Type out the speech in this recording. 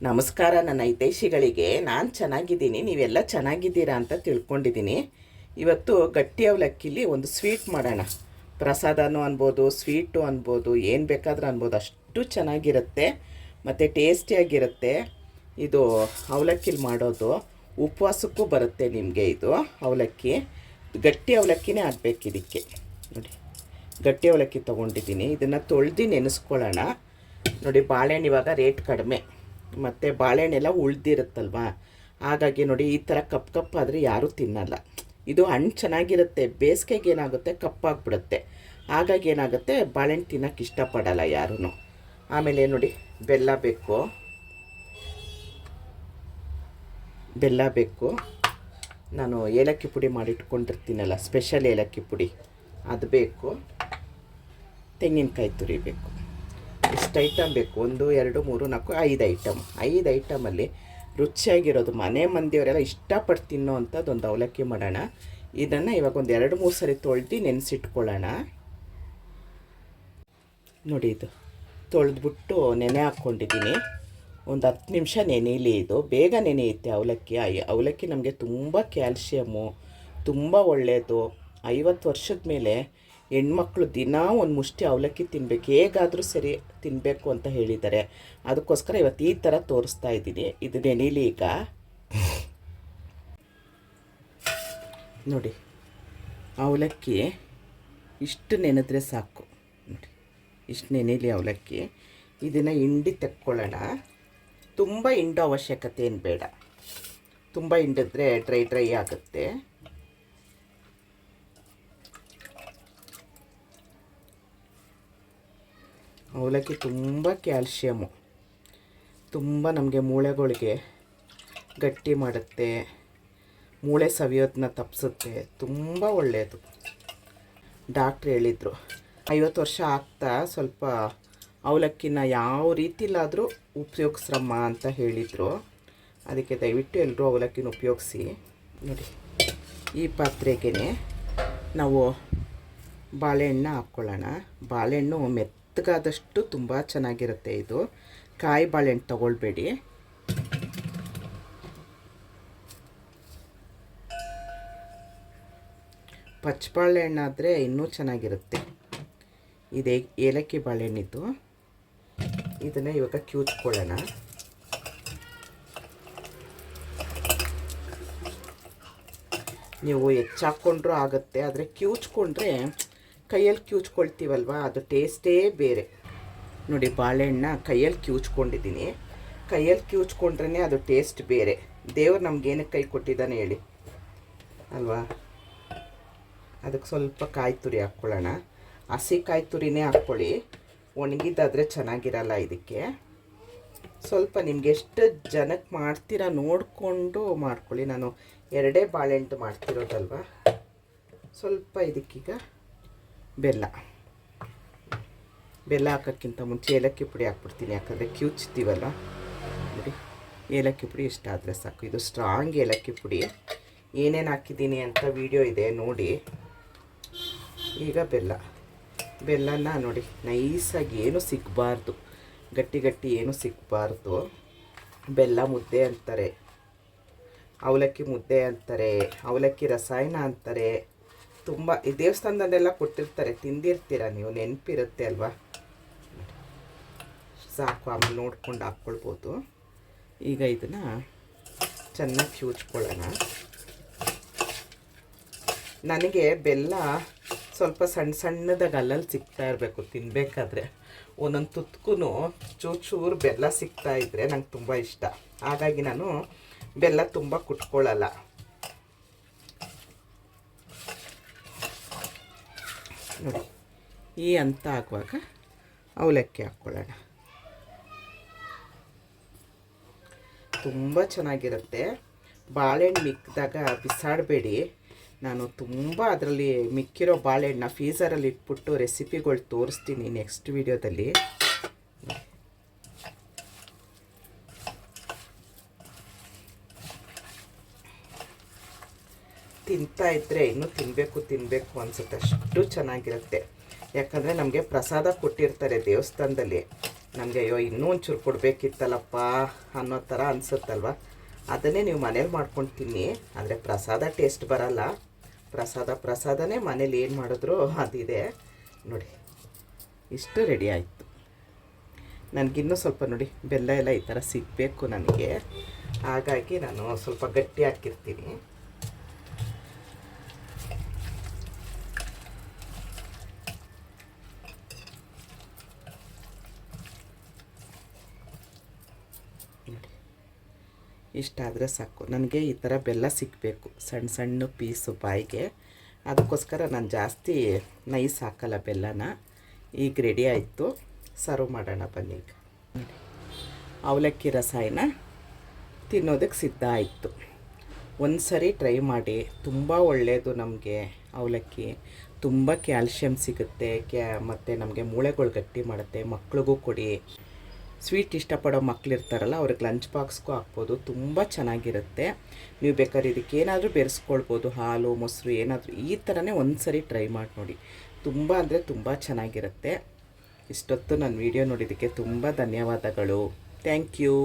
ನಮಸ್ಕಾರ ನನ್ನ ಹಿತೈಷಿಗಳಿಗೆ. ನಾನು ಚೆನ್ನಾಗಿದ್ದೀನಿ, ನೀವೆಲ್ಲ ಚೆನ್ನಾಗಿದ್ದೀರಾ ಅಂತ ತಿಳ್ಕೊಂಡಿದ್ದೀನಿ. ಇವತ್ತು ಗಟ್ಟಿ ಅವಲಕ್ಕಿಲಿ ಒಂದು ಸ್ವೀಟ್ ಮಾಡೋಣ. ಪ್ರಸಾದನೂ ಅನ್ಬೋದು, ಸ್ವೀಟು ಅನ್ಬೋದು, ಏನು ಬೇಕಾದರೂ ಅನ್ಬೋದು. ಅಷ್ಟು ಚೆನ್ನಾಗಿರುತ್ತೆ ಮತ್ತು ಟೇಸ್ಟಿಯಾಗಿರುತ್ತೆ. ಇದು ಅವಲಕ್ಕಿಲಿ ಮಾಡೋದು ಉಪವಾಸಕ್ಕೂ ಬರುತ್ತೆ ನಿಮಗೆ. ಇದು ಅವಲಕ್ಕಿ ಗಟ್ಟಿ ಅವಲಕ್ಕಿನೇ ಆಗಬೇಕು ಇದಕ್ಕೆ. ನೋಡಿ, ಗಟ್ಟಿ ಅವಲಕ್ಕಿ ತೊಗೊಂಡಿದ್ದೀನಿ. ಇದನ್ನು ತೊಳೆದು ನೆನೆಸ್ಕೊಳ್ಳೋಣ. ನೋಡಿ, ಬಾಳೆಹಣ್ಣು ಇವಾಗ ರೇಟ್ ಕಡಿಮೆ ಮತ್ತು ಬಾಳೆಹಣ್ಣೆಲ್ಲ ಉಳ್ದಿರುತ್ತಲ್ವ, ಹಾಗಾಗಿ ನೋಡಿ ಈ ಥರ ಕಪ್ಪಾದರೆ ಯಾರೂ ತಿನ್ನಲ್ಲ. ಇದು ಹಣ್ಣು ಚೆನ್ನಾಗಿರುತ್ತೆ, ಬೇಸಿಗೆಗೆ ಏನಾಗುತ್ತೆ ಕಪ್ಪಾಗ್ಬಿಡುತ್ತೆ. ಹಾಗಾಗಿ ಏನಾಗುತ್ತೆ, ಬಾಳೆಹಣ್ಣು ತಿನ್ನೋಕ್ಕೆ ಇಷ್ಟಪಡಲ್ಲ ಯಾರೂ. ಆಮೇಲೆ ನೋಡಿ, ಬೆಲ್ಲ ಬೇಕು. ನಾನು ಏಲಕ್ಕಿ ಪುಡಿ ಮಾಡಿಟ್ಕೊಂಡಿರ್ತೀನಲ್ಲ, ಸ್ಪೆಷಲ್ ಏಲಕ್ಕಿ ಪುಡಿ, ಅದು ಬೇಕು. ತೆಂಗಿನಕಾಯಿ ತುರಿ ಬೇಕು. ಇಷ್ಟು ಐಟಮ್ ಬೇಕು. 1 2 3 4 5 ಐಟಮ್. 5 ಐಟಮಲ್ಲಿ ರುಚಿಯಾಗಿರೋದು, ಮನೆ ಮಂದಿಯವರೆಲ್ಲ ಇಷ್ಟಪಟ್ಟು ತಿನ್ನೋ ಅಂಥದ್ದು ಒಂದು ಅವಲಕ್ಕಿ ಮಾಡೋಣ. ಇದನ್ನು ಇವಾಗ ಒಂದು 2-3 ಸರಿ ತೊಳೆದು ನೆನೆಸಿಟ್ಕೊಳ್ಳೋಣ. ನೋಡಿ, ಇದು ತೊಳೆದ್ಬಿಟ್ಟು ನೆನೆ ಹಾಕ್ಕೊಂಡಿದ್ದೀನಿ. ಒಂದು 10 ನಿಮಿಷ ನೆನೆಯಲಿ. ಇದು ಬೇಗ ನೆನೆಯುತ್ತೆ ಅವಲಕ್ಕಿ. ಅವಲಕ್ಕಿ ನಮಗೆ ತುಂಬ ಕ್ಯಾಲ್ಶಿಯಮ್ಮು, ತುಂಬ ಒಳ್ಳೆಯದು. 50 ವರ್ಷದ ಮೇಲೆ ಹೆಣ್ಮಕ್ಳು ದಿನ ಒಂದು ಮುಷ್ಟಿ ಅವಲಕ್ಕಿ ತಿನ್ನಬೇಕು, ಹೇಗಾದರೂ ಸರಿ ತಿನ್ನಬೇಕು ಅಂತ ಹೇಳಿದ್ದಾರೆ. ಅದಕ್ಕೋಸ್ಕರ ಇವತ್ತು ಈ ಥರ ತೋರಿಸ್ತಾ ಇದ್ದೀನಿ. ಇದು ನೆನೀಲಿ. ಈಗ ನೋಡಿ, ಅವಲಕ್ಕಿ ಇಷ್ಟು ನೆನೆದ್ರೆ ಸಾಕು. ನೋಡಿ, ಇಷ್ಟು ನೆನೀಲಿ ಅವಲಕ್ಕಿ. ಇದನ್ನು ಹಿಂಡಿ ತೆಕ್ಕೊಳ್ಳೋಣ. ತುಂಬ ಹಿಂಡೋ ಅವಶ್ಯಕತೆ ಏನು ಬೇಡ. ತುಂಬ ಹಿಂಡಿದ್ರೆ ಡ್ರೈ ಆಗುತ್ತೆ. ಅವಲಕ್ಕಿ ತುಂಬ ಕ್ಯಾಲ್ಶಿಯಮ್ಮು, ತುಂಬ ನಮಗೆ ಮೂಳೆಗಳಿಗೆ ಗಟ್ಟಿ ಮಾಡುತ್ತೆ, ಮೂಳೆ ಸವಿಯೋದನ್ನ ತಪ್ಪಿಸುತ್ತೆ, ತುಂಬ ಒಳ್ಳೆಯದು. ಡಾಕ್ಟ್ರು ಹೇಳಿದರು 50 ವರ್ಷ ಆಗ್ತಾ ಸ್ವಲ್ಪ ಅವಲಕ್ಕಿನ ಯಾವ ರೀತಿಲಾದರೂ ಉಪಯೋಗಿಸ್ರಮ್ಮ ಅಂತ ಹೇಳಿದರು. ಅದಕ್ಕೆ ದಯವಿಟ್ಟು ಎಲ್ಲರೂ ಅವಲಕ್ಕಿನ ಉಪಯೋಗಿಸಿ. ನೋಡಿ, ಈ ಪಾತ್ರೆಗೆ ನಾವು ಬಾಳೆಹಣ್ಣು ಹಾಕ್ಕೊಳ್ಳೋಣ. ಬಾಳೆಹಣ್ಣು ಮೆತ್ತಗಾದಷ್ಟು ತುಂಬ ಚೆನ್ನಾಗಿರುತ್ತೆ. ಇದು ಕಾಯಿ ಬಾಳೆಹಣ್ಣು ತಗೊಳ್ಬೇಡಿ. ಪಚ್ಚ ಬಾಳೆಹಣ್ಣಾದರೆ ಇನ್ನೂ ಚೆನ್ನಾಗಿರುತ್ತೆ. ಇದೇ ಏಲಕ್ಕಿ ಬಾಳೆಹಣ್ಣಿದ್ದು. ಇದನ್ನು ಇವಾಗ ಕಿವುಚ್ಕೊಳ್ಳೋಣ. ನೀವು ಹೆಚ್ಚಾಕ್ಕೊಂಡ್ರೂ ಆಗುತ್ತೆ, ಆದರೆ ಕಿವುಚ್ಕೊಂಡ್ರೆ ಕೈಯಲ್ಲಿ ಕಿವುಚ್ಕೊಳ್ತೀವಲ್ವ, ಅದು ಟೇಸ್ಟೇ ಬೇರೆ. ನೋಡಿ, ಬಾಳೆಹಣ್ಣ ಕೈಯಲ್ಲಿ ಕಿವುಚ್ಕೊಂಡಿದ್ದೀನಿ. ಕೈಯಲ್ಲಿ ಕಿವುಚ್ಕೊಂಡ್ರೇ ಅದು ಟೇಸ್ಟ್ ಬೇರೆ. ದೇವ್ರು ನಮಗೇನಕ್ಕೆ ಕೈ ಕೊಟ್ಟಿದ್ದಾನೆ ಹೇಳಿ ಅಲ್ವಾ. ಅದಕ್ಕೆ ಸ್ವಲ್ಪ ಕಾಯಿ ತುರಿ ಹಾಕ್ಕೊಳ್ಳೋಣ. ಹಸಿ ಕಾಯಿ ತುರಿನೇ ಹಾಕ್ಕೊಳ್ಳಿ, ಒಣಗಿದ್ದಾದರೆ ಚೆನ್ನಾಗಿರಲ್ಲ. ಇದಕ್ಕೆ ಸ್ವಲ್ಪ ನಿಮ್ಗೆ ಎಷ್ಟು ಜನಕ್ಕೆ ಮಾಡ್ತೀರಾ ನೋಡಿಕೊಂಡು ಮಾಡ್ಕೊಳ್ಳಿ. ನಾನು 2 ಬಾಳೆಹಣ್ಣು ಮಾಡ್ತಿರೋದಲ್ವ. ಸ್ವಲ್ಪ ಇದಕ್ಕೀಗ ಬೆಲ್ಲ ಹಾಕೋಕ್ಕಿಂತ ಮುಂಚೆ ಏಲಕ್ಕಿ ಪುಡಿ ಹಾಕ್ಬಿಡ್ತೀನಿ, ಯಾಕಂದರೆ ಕಿವುಚ್ತೀವಲ್ಲ. ನೋಡಿ, ಏಲಕ್ಕಿ ಪುಡಿ ಇಷ್ಟ ಆದರೆ ಸಾಕು. ಇದು ಸ್ಟ್ರಾಂಗ್ ಏಲಕ್ಕಿ ಪುಡಿ. ಏನೇನು ಹಾಕಿದ್ದೀನಿ ಅಂತ ವಿಡಿಯೋ ಇದೆ ನೋಡಿ. ಈಗ ಬೆಲ್ಲನ ನೋಡಿ, ನೈಸಾಗಿ ಏನೂ ಸಿಗಬಾರ್ದು, ಗಟ್ಟಿ ಏನೂ ಸಿಗಬಾರ್ದು. ಬೆಲ್ಲ ಮುದ್ದೆ ಅಂತಾರೆ, ಅವಲಕ್ಕಿ ಮುದ್ದೆ ಅಂತಾರೆ, ಅವಲಕ್ಕಿ ರಸಾಯನ ಅಂತಾರೆ. ತುಂಬ ಈ ದೇವಸ್ಥಾನದಲ್ಲೆಲ್ಲ ಕೊಟ್ಟಿರ್ತಾರೆ, ತಿಂದಿರ್ತೀರ ನೀವು, ನೆನಪಿರುತ್ತೆ ಅಲ್ವಾ. ಸಾಕು, ಆಮೇಲೆ ನೋಡ್ಕೊಂಡು ಹಾಕ್ಕೊಳ್ಬೋದು. ಈಗ ಇದನ್ನು ಚೆನ್ನಾಗಿ ಕಿವುಚ್ಕೊಳ್ಳೋಣ. ನನಗೆ ಬೆಲ್ಲ ಸ್ವಲ್ಪ ಸಣ್ಣದಾಗಿ ಅಲ್ಲಲ್ಲಿ ಸಿಗ್ತಾ ಇರಬೇಕು ತಿನ್ನಬೇಕಾದ್ರೆ. ಒಂದೊಂದು ತುತ್ಕೂ ಚೂರು ಬೆಲ್ಲ ಸಿಗ್ತಾ ಇದ್ದರೆ ನಂಗೆ ತುಂಬ ಇಷ್ಟ. ಹಾಗಾಗಿ ನಾನು ಬೆಲ್ಲ ತುಂಬ ಕುಟ್ಕೊಳ್ಳಲ್ಲ. ನೋಡಿ, ಈ ಹಂತ ಆಗುವಾಗ ಅವಲಕ್ಕಿ ಹಾಕ್ಕೊಳ್ಳೋಣ. ತುಂಬ ಚೆನ್ನಾಗಿರುತ್ತೆ. ಬಾಳೆಹಣ್ಣು ಮಿಕ್ಕಿದಾಗ ಬಿಸಾಡಬೇಡಿ. ನಾನು ತುಂಬ ಅದರಲ್ಲಿ ಮಿಕ್ಕಿರೋ ಬಾಳೆಹಣ್ಣು ಫ್ರೀಝರಲ್ಲಿ ಇಟ್ಬಿಟ್ಟು ರೆಸಿಪಿಗಳು ತೋರಿಸ್ತೀನಿ ನೆಕ್ಸ್ಟ್ ವಿಡಿಯೋದಲ್ಲಿ. ತಿಂತಾ ಇದ್ದರೆ ಇನ್ನೂ ತಿನ್ನಬೇಕು ಅನಿಸುತ್ತೆ, ಅಷ್ಟು ಚೆನ್ನಾಗಿರುತ್ತೆ. ಯಾಕಂದರೆ ನಮಗೆ ಪ್ರಸಾದ ಕೊಟ್ಟಿರ್ತಾರೆ ದೇವಸ್ಥಾನದಲ್ಲಿ. ನನಗೆ ಅಯ್ಯೋ ಇನ್ನೂ ಒಂಚೂರು ಕೊಡಬೇಕಿತ್ತಲ್ಲಪ್ಪ ಅನ್ನೋ ಥರ ಅನಿಸುತ್ತಲ್ವ. ಅದನ್ನೇ ನೀವು ಮನೇಲಿ ಮಾಡ್ಕೊಂಡು ತಿನ್ನಿ. ಆದರೆ ಪ್ರಸಾದ ಟೇಸ್ಟ್ ಬರಲ್ಲ. ಪ್ರಸಾದನೇ ಮನೇಲಿ ಏನು ಮಾಡಿದ್ರು ಅದಿದೆ ನೋಡಿ. ಇಷ್ಟು ರೆಡಿ ಆಯಿತು. ನನಗಿನ್ನೂ ಸ್ವಲ್ಪ ನೋಡಿ ಬೆಲ್ಲ ಎಲ್ಲ ಈ ಥರ ಸಿಗಬೇಕು ನನಗೆ. ಹಾಗಾಗಿ ನಾನು ಸ್ವಲ್ಪ ಗಟ್ಟಿ ಹಾಕಿರ್ತೀನಿ. ಇಷ್ಟಾದರೆ ಸಾಕು. ನನಗೆ ಈ ಥರ ಬೆಲ್ಲ ಸಿಗಬೇಕು, ಸಣ್ಣ ಸಣ್ಣ ಪೀಸು ಬಾಯಿಗೆ. ಅದಕ್ಕೋಸ್ಕರ ನಾನು ಜಾಸ್ತಿ ನೈಸ್ ಹಾಕಲ್ಲ ಬೆಲ್ಲನ. ಈಗ ರೆಡಿ ಆಯಿತು, ಸರ್ವ್ ಮಾಡೋಣ ಬನ್ನಿ. ಈಗ ಅವಲಕ್ಕಿ ರಸಾಯನ ತಿನ್ನೋದಕ್ಕೆ ಸಿದ್ಧ ಆಯಿತು. ಒಂದು ಸರಿ ಟ್ರೈ ಮಾಡಿ, ತುಂಬ ಒಳ್ಳೆಯದು ನಮಗೆ ಅವಲಕ್ಕಿ. ತುಂಬ ಕ್ಯಾಲ್ಶಿಯಮ್ ಸಿಗುತ್ತೆ, ಮತ್ತು ನಮಗೆ ಮೂಳೆಗಳು ಗಟ್ಟಿ ಮಾಡುತ್ತೆ. ಮಕ್ಳಿಗೂ ಕೊಡಿ. ಸ್ವೀಟ್ ಇಷ್ಟಪಡೋ ಮಕ್ಕಳಿರ್ತಾರಲ್ಲ, ಅವ್ರಿಗೆ ಲಂಚ್ ಬಾಕ್ಸ್ಗೂ ಹಾಕ್ಬೋದು. ತುಂಬ ಚೆನ್ನಾಗಿರುತ್ತೆ. ನೀವು ಬೇಕಾದ್ರೆ ಇದಕ್ಕೆ ಏನಾದರೂ ಬೆರೆಸ್ಕೊಳ್ಬೋದು, ಹಾಲು ಮೊಸರು ಏನಾದರೂ. ಈ ಥರನೇ ಒಂದು ಸರಿ ಟ್ರೈ ಮಾಡಿ ನೋಡಿ. ತುಂಬ ಅಂದರೆ ತುಂಬ ಚೆನ್ನಾಗಿರುತ್ತೆ. ಇಷ್ಟೊತ್ತು ನನ್ನ ವೀಡಿಯೋ ನೋಡಿದ್ದಕ್ಕೆ ತುಂಬ ಧನ್ಯವಾದಗಳು. Thank you.